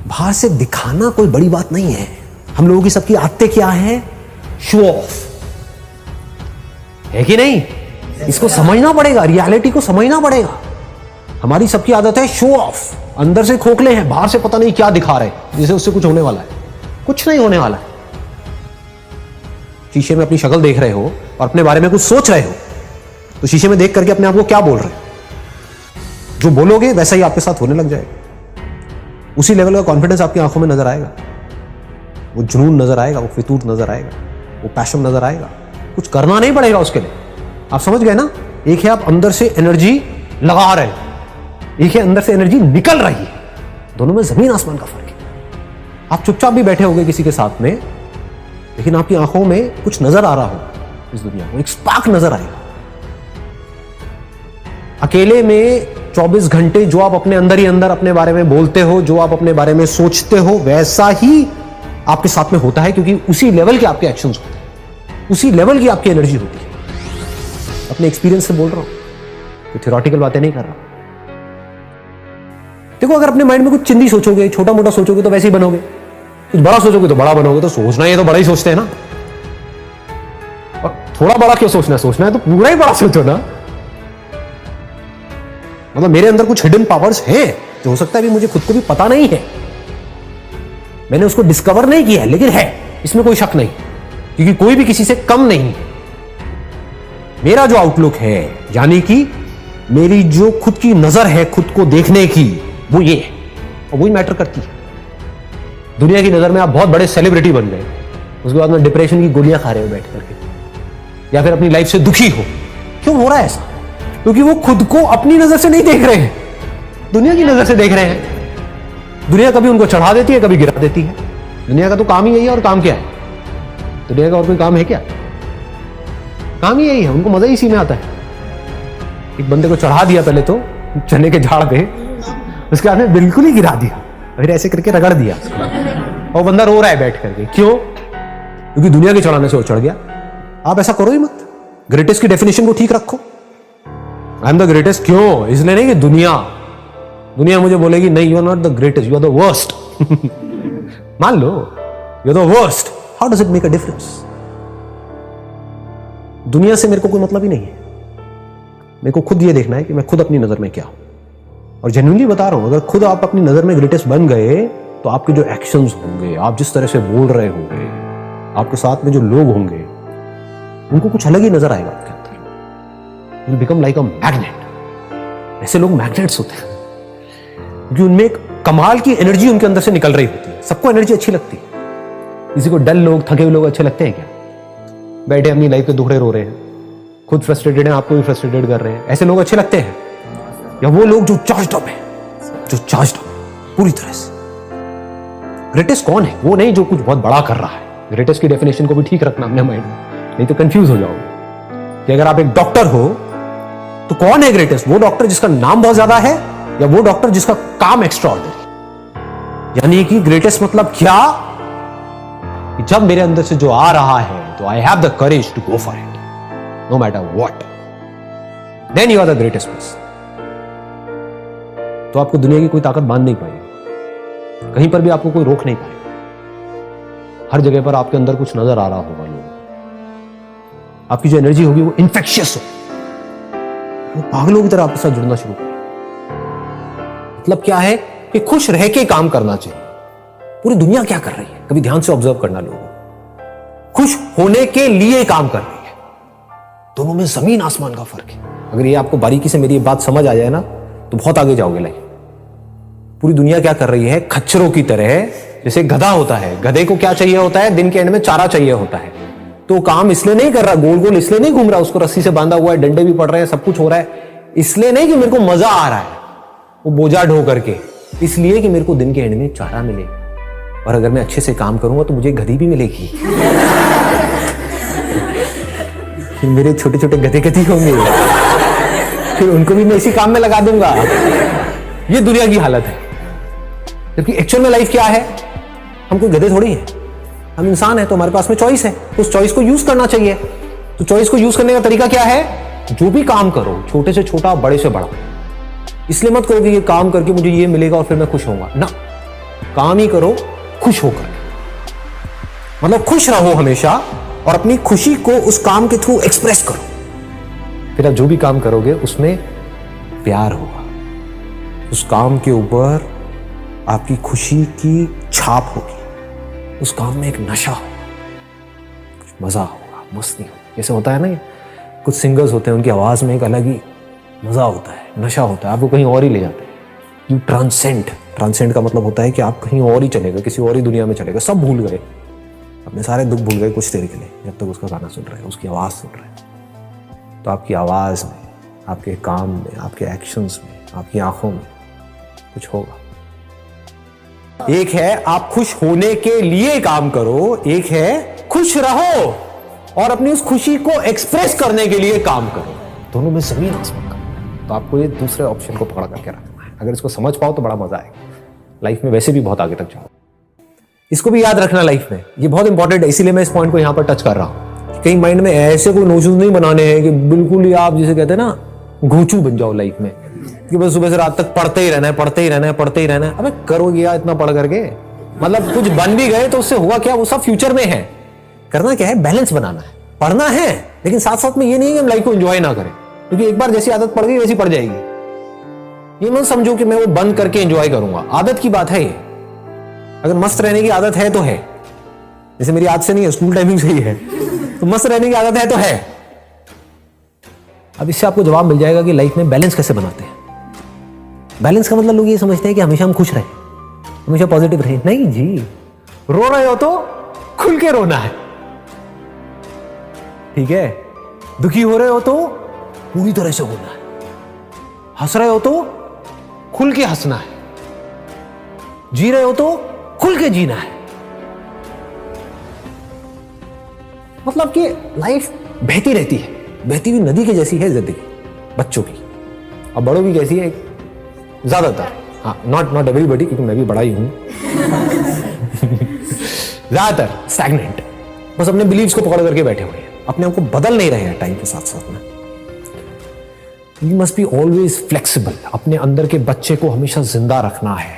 बाहर से दिखाना कोई बड़ी बात नहीं है। हम लोगों की सबकी आदतें क्या है? शो ऑफ, है कि नहीं? इसको समझना पड़ेगा, रियलिटी को समझना पड़ेगा। हमारी सबकी आदत है शो ऑफ, अंदर से खोखले हैं, बाहर से पता नहीं क्या दिखा रहे हैं, जैसे उससे कुछ होने वाला है। कुछ नहीं होने वाला है। शीशे में अपनी शक्ल देख रहे हो और अपने बारे में कुछ सोच रहे हो, तो शीशे में देख करके अपने आप को क्या बोल रहे हो? जो बोलोगे वैसा ही आपके साथ होने लग जाएगा। उसी लेवल का कॉन्फिडेंस आपकी आंखों में नजर आएगा, वो जुनून नजर आएगा, वो फितूर नजर आएगा, वो पैशन नजर आएगा। कुछ करना नहीं पड़ेगा उसके लिए। आप समझ गए ना? एक है आप अंदर से एनर्जी लगा रहे हैं, एक है अंदर से एनर्जी निकल रही है। दोनों में जमीन आसमान का फर्क है। आप चुपचाप भी बैठे होंगे किसी के साथ में, लेकिन आपकी आंखों में कुछ नजर आ रहा होगा इस दुनिया को, एक स्पार्क नजर आएगा। अकेले में 24 घंटे जो आप अपने अंदर ही अंदर अपने बारे में बोलते हो, जो आप अपने बारे में सोचते हो, वैसा ही आपके साथ में होता है, क्योंकि उसी लेवल के आपके एक्शंस होते हैं, उसी लेवल की आपकी एनर्जी होती है। अपने एक्सपीरियंस से बोल रहा हूं, तो थ्योरेटिकल बातें नहीं कर रहा। देखो, अगर अपने माइंड में कुछ चिंदी सोचोगे, छोटा मोटा सोचोगे तो वैसे ही बनोगे, कुछ बड़ा सोचोगे तो बड़ा बनोगे। तो सोचना है तो बड़ा ही सोचते हैं ना, और थोड़ा बड़ा क्यों सोचना है? सोचना है तो पूरा ही बड़ा सोचो ना। मतलब मेरे अंदर कुछ हिडन पावर्स हैं जो हो सकता है अभी मुझे खुद को भी पता नहीं है, मैंने उसको डिस्कवर नहीं किया है, लेकिन है, इसमें कोई शक नहीं, क्योंकि कोई भी किसी से कम नहीं है। मेरा जो आउटलुक है, यानी कि मेरी जो खुद की नजर है खुद को देखने की, वो ये है, और वही मैटर करती है। दुनिया की नजर में आप बहुत बड़े सेलिब्रिटी बन गए, उसके बाद में डिप्रेशन की गोलियां खा रहे हो बैठ करके, या फिर अपनी लाइफ से दुखी हो। क्यों हो रहा है ऐसा? क्योंकि वो खुद को अपनी नजर से नहीं देख रहे हैं, दुनिया की नजर से देख रहे हैं। दुनिया कभी उनको चढ़ा देती है, कभी गिरा देती है। दुनिया का तो काम ही यही है। और काम क्या है दुनिया का? और कोई काम है क्या? काम ही यही है। उनको मजा ही इसी में आता है। एक बंदे को चढ़ा दिया पहले तो चने के झाड़ पे, उसके बाद में बिल्कुल ही गिरा दिया, फिर ऐसे करके रगड़ दिया, और बंदा रो रहा है बैठ करके। क्यों? क्योंकि दुनिया के चढ़ाने से वो चढ़ गया। आप ऐसा करो ही मत। ग्रेटेस्ट की डेफिनेशन को ठीक रखो। I am the greatest. क्यों? इसलिए नहीं कि दुनिया मुझे बोलेगी नहीं, you are not the greatest, you are the worst. मान लो you are the worst, how does it make a difference? दुनिया से मेरे को कोई मतलब ही नहीं है। मेरे को खुद ये देखना है कि मैं खुद अपनी नजर में क्या हूं। और जेन्युइनली बता रहा हूं, अगर खुद आप अपनी नजर में ग्रेटेस्ट बन गए, तो आपके जो एक्शंस होंगे, आप जिस तरह से बोल रहे होंगे, आपके साथ में जो लोग होंगे, उनको कुछ अलग ही नजर आएगा आपके अंदर। You will become like a magnet. ऐसे लोग मैग्नेट्स होते हैं क्योंकि उनमें एक कमाल की एनर्जी उनके अंदर से निकल रही होती है। सबको एनर्जी अच्छी लगती है। किसी को डल लोग, थके हुए लोग अच्छे लगते हैं क्या? बैठे अपनी लाइफ के दुखड़े रो रहे हैं, खुद फ्रस्ट्रेटेड हैं, आपको भी फ्रस्ट्रेटेड कर रहे हैं, ऐसे लोग अच्छे लगते हैं? या वो लोग जो चार्ज्ड अप है, जो चार्ज्ड अप पूरी तरह से? ग्रेटेस्ट कौन है? वो नहीं जो कुछ बहुत बड़ा कर रहा है। ग्रेटेस्ट की डेफिनेशन को भी ठीक रखना अपने माइंड में, नहीं तो कंफ्यूज हो जाओगे। कि अगर आप एक डॉक्टर हो तो कौन है ग्रेटेस्ट? वो डॉक्टर जिसका नाम बहुत ज्यादा है, या वो डॉक्टर जिसका काम एक्स्ट्राऑर्डिनरी? यानी कि ग्रेटेस्ट मतलब क्या? कि जब मेरे अंदर से जो आ रहा है, तो I have the courage to go for it, no matter what, then you are the greatest person. तो आपको दुनिया की कोई ताकत बांध नहीं पाएगी, कहीं पर भी आपको कोई रोक नहीं पाएगा। हर जगह पर आपके अंदर कुछ नजर आ रहा होगा लोगों, आपकी जो एनर्जी होगी वो इन्फेक्शियस हो, वो पागलों की तरह आपके साथ जुड़ना शुरू करें। मतलब क्या है कि खुश रह के काम करना चाहिए। पूरी दुनिया क्या कर रही है, कभी ध्यान से ऑब्जर्व करना। लोगों खुश होने के लिए काम कर रही है। दोनों में जमीन आसमान का फर्क है। अगर ये आपको बारीकी से मेरी ये बात समझ आ जाए ना, तो बहुत आगे जाओगे लाइफ। पूरी दुनिया क्या कर रही है? खच्चरों की तरह, जैसे गधा होता है, गधे को क्या चाहिए होता है? दिन के एंड में चारा चाहिए होता है। तो काम इसलिए नहीं कर रहा, गोल गोल इसलिए नहीं घूम रहा, उसको रस्सी से बांधा हुआ है, डंडे भी पड़ रहे हैं, सब कुछ हो रहा है, इसलिए नहीं कि मेरे को मजा आ रहा है वो बोझा ढो करके, इसलिए कि मेरे को दिन के एंड में चारा मिले, और अगर मैं अच्छे से काम करूंगा तो मुझे गधी भी मिलेगी। फिर मेरे छोटे छोटे गधे गधी होंगे, फिर उनको भी मैं इसी काम में लगा दूंगा। ये दुनिया की हालत है। जबकि एक्चुअल में लाइफ क्या है? हम कोई गधे थोड़ी हैं, हम इंसान हैं, तो हमारे पास में चॉइस है, तो उस चॉइस को यूज करना चाहिए। तो चॉइस को यूज करने का तरीका क्या है? जो भी काम करो, छोटे से छोटा, बड़े से बड़ा, इसलिए मत करो कि ये काम करके मुझे ये मिलेगा और फिर मैं खुश होऊंगा ना। काम ही करो खुश होकर, मतलब खुश रहो हमेशा और अपनी खुशी को उस काम के थ्रू एक्सप्रेस करो। फिर आप जो भी काम करोगे उसमें प्यार होगा, उस काम के ऊपर आपकी खुशी की छाप होगी, उस काम में एक नशा होगा, कुछ मजा होगा, मस्ती होगी। जैसे होता है ना, कुछ सिंगर्स होते हैं उनकी आवाज में एक अलग ही मजा होता है, नशा होता है, आपको कहीं और ही ले जाते हैं। यू ट्रांसेंड का मतलब होता है कि आप कहीं और ही चले गए, किसी और ही दुनिया में चले गए, सब भूल गए, अपने सारे दुख भूल गए कुछ देर के लिए, जब तक उसका गाना सुन रहे हैं, उसकी आवाज़ सुन रहे हैं। तो आपकी आवाज़ में, आपके काम में, आपके एक्शंस में, आपकी आंखों में कुछ होगा। एक है आप खुश होने के लिए काम करो, एक है खुश रहो और अपनी उस खुशी को एक्सप्रेस करने के लिए काम करो। दोनों में जमीन आसमान का। तो आपको ये दूसरे ऑप्शन को पकड़ करके रखना है। अगर इसको समझ पाओ तो बड़ा मजा आएगा, लाइफ में वैसे भी बहुत आगे तक जाओ। इसको भी याद रखना लाइफ में, ये बहुत इंपॉर्टेंट है, इसीलिए मैं इस पॉइंट को यहां पर टच कर रहा हूं। कहीं माइंड में ऐसे कोई नोशंस नहीं बनाने हैं कि बिल्कुल ही आप जिसे कहते हैं ना घोंचू बन जाओ लाइफ में, कि बस सुबह से रात तक पढ़ते ही रहना है, पढ़ते ही रहना है, पढ़ते ही रहना है। अबे करोगे यार इतना पढ़ करके, मतलब कुछ बन भी गए तो उससे हुआ क्या, वो सब फ्यूचर में है। करना क्या है, बैलेंस बनाना है, पढ़ना है, लेकिन साथ साथ में ये नहीं कि हम लाइफ को एंजॉय ना करें, क्योंकि एक बार जैसी आदत पड़ गई वैसी पड़ जाएगी। ये मत समझो कि मैं वो बंद करके एंजॉय करूंगा, आदत की बात है ये। अगर मस्त रहने की आदत है तो है, जैसे मेरी आदत से नहीं है, स्कूल टाइमिंग से ही है, तो मस्त रहने की आदत है तो है। अब इससे आपको जवाब मिल जाएगा कि लाइफ में बैलेंस कैसे बनाते हैं। बैलेंस का मतलब लोग ये समझते हैं कि हमेशा हम खुश रहे, हमेशा पॉजिटिव रहे। नहीं जी, रो रहे हो तो खुल के रोना है, ठीक है। दुखी हो रहे हो तो पूरी तरह से होना है, हंस रहे हो तो खुल के हंसना है, जी रहे हो तो खुल के जीना है। मतलब कि लाइफ बहती रहती है, बहती हुई नदी की जैसी है जिंदगी बच्चों की, और बड़ों की कैसी है ज्यादातर, हाँ नॉट एवरीबॉडी, क्योंकि मैं भी बड़ा ही हूं ज्यादातर स्टैग्नेंट, बस अपने बिलीव्स को पकड़ करके बैठे हुए हैं, अपने आप को बदल नहीं रहे हैं टाइम के साथ साथ में। You must be always flexible, अपने अंदर के बच्चे को हमेशा जिंदा रखना है,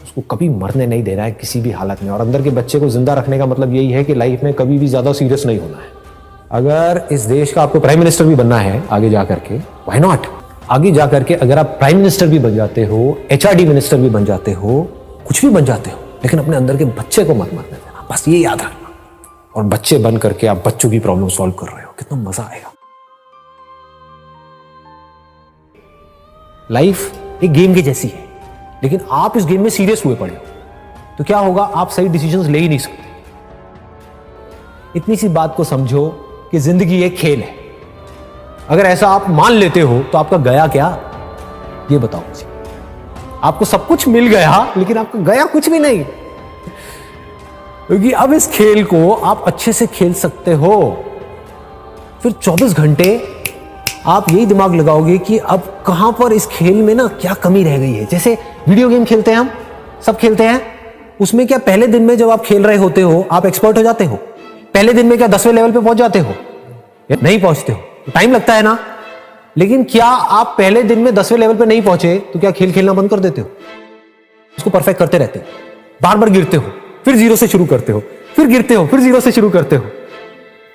उसको कभी मरने नहीं देना है किसी भी हालत में। और अंदर के बच्चे को जिंदा रखने का मतलब यही है कि लाइफ में कभी भी ज्यादा सीरियस नहीं होना है। अगर इस देश का आपको प्राइम मिनिस्टर भी बनना है आगे जाकर के, व्हाई नॉट, आगे जाकर के अगर आप प्राइम मिनिस्टर भी बन जाते हो, HRD मिनिस्टर भी बन जाते हो, कुछ भी बन जाते हो, लेकिन अपने अंदर के बच्चे को मत मरने देना, बस ये याद रखना। और बच्चे बन करके आप बच्चों की प्रॉब्लम सॉल्व कर रहे हो, कितना मजा आएगा। लाइफ एक गेम की जैसी है, लेकिन आप इस गेम में सीरियस हुए पड़े हो तो क्या होगा, आप सही डिसीजंस ले ही नहीं सकते। इतनी सी बात को समझो कि जिंदगी एक खेल है। अगर ऐसा आप मान लेते हो तो आपका गया क्या, ये बताओ मुझे। आपको सब कुछ मिल गया लेकिन आपका गया कुछ भी नहीं, क्योंकि अब इस खेल को आप अच्छे से खेल सकते हो। फिर 24 घंटे आप यही दिमाग लगाओगे कि अब कहां पर इस खेल में ना क्या कमी रह गई है। जैसे वीडियो गेम खेलते हैं, हम सब खेलते हैं, उसमें क्या पहले दिन में जब आप खेल रहे होते हो आप एक्सपर्ट हो जाते हो? पहले दिन में क्या 10वें लेवल पे पहुंच जाते हो? नहीं पहुंचते हो, टाइम लगता है ना। लेकिन क्या आप पहले दिन में 10वें लेवल पे नहीं पहुंचे तो क्या खेल खेलना बंद कर देते हो? उसको परफेक्ट करते रहते हो, बार बार गिरते हो, फिर जीरो से शुरू करते हो, फिर गिरते हो, फिर जीरो से शुरू करते हो,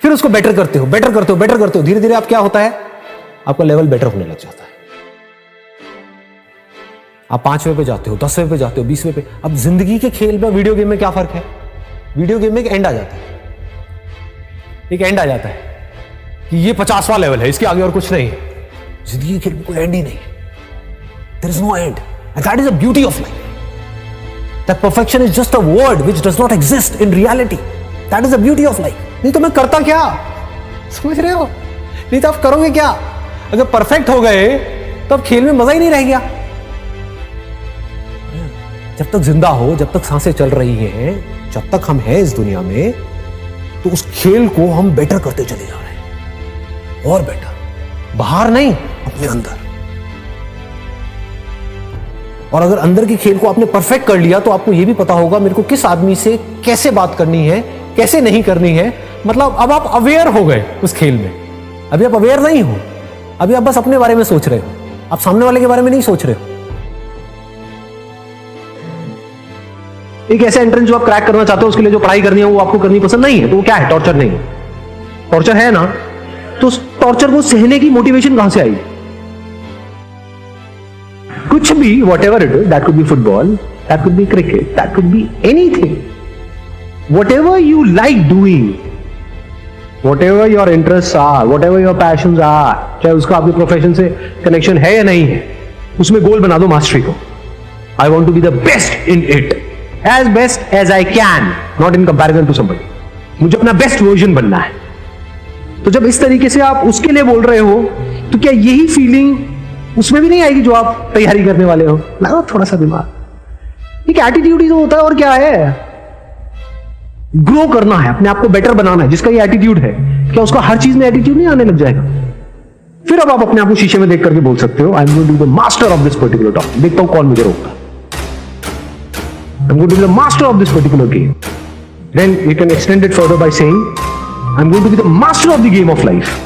फिर उसको बेटर करते हो, बेटर करते हो, बेटर करते हो। धीरे धीरे आप क्या होता है, आपका लेवल बेटर होने लग जाता है। आप 5वें पे जाते हो, 10वें पे जाते हो, 20वें पे। अब जिंदगी के खेल में वीडियो गेम में क्या फर्क है? वीडियो गेम में एक एंड आ जाता है, एक एंड आ जाता है कि ये 50वां लेवल है, इसके आगे और कुछ नहीं है। जिंदगी के खेल में कोई एंड ही नहीं है, there is no end, and that is the beauty of life. That perfection is just a word which does not exist in reality. That is the beauty of life. नहीं तो मैं करता क्या, समझ रहे हो? नहीं तो आप करोगे क्या? अगर परफेक्ट हो गए तो अब खेल में मजा ही नहीं रह गया। जब तक जिंदा हो, जब तक सांसें चल रही हैं, जब तक हम हैं इस दुनिया में, तो उस खेल को हम बेटर करते चले जा रहे हैं, और बेटर, बाहर नहीं, अपने अंदर। और अगर अंदर के खेल को आपने परफेक्ट कर लिया तो आपको यह भी पता होगा मेरे को किस आदमी से कैसे बात करनी है, कैसे नहीं करनी है। मतलब अब आप अवेयर हो गए उस खेल में। अभी आप अवेयर नहीं हो, अभी आप बस अपने बारे में सोच रहे हो, आप सामने वाले के बारे में नहीं सोच रहे हो। एक ऐसा एंट्रेंस जो आप क्रैक करना चाहते हो, उसके लिए जो पढ़ाई करनी है वो आपको करनी पसंद नहीं है, तो वो क्या है? टॉर्चर नहीं है। टॉर्चर है ना, तो उस टॉर्चर को सहने की मोटिवेशन कहां से आई? कुछ भी, whatever it is, that could be football, that could be cricket, that could be anything, whatever you like doing, whatever your interest are, whatever your passion are, चाहे उसका आपके profession से connection है या नहीं है, उसमें गोल बना दो मास्टरी को। I want to be the best in it, as best as I can, not in comparison to somebody. मुझे अपना बेस्ट वर्जन बनना है। तो जब इस तरीके से आप उसके लिए बोल रहे हो, तो क्या यही फीलिंग उसमें भी नहीं आएगी जो आप तैयारी करने वाले हो? लगाओ थोड़ा सा दिमाग। एक एटीट्यूड ही तो होता है, और क्या है? ग्रो करना है, अपने आप को बेटर बनाना है। जिसका ये एटीट्यूड है, क्या उसका हर चीज में एटीट्यूड नहीं आने लग जाएगा? फिर अब आप अपने आप को शीशे में देख करके बोल सकते हो, I am going to be the master of this particular topic. देखता हूं कौन मुझे रोकता। I am going to be the master of this particular game. Then you can extend it further by saying, I am going to be the master of the game of life.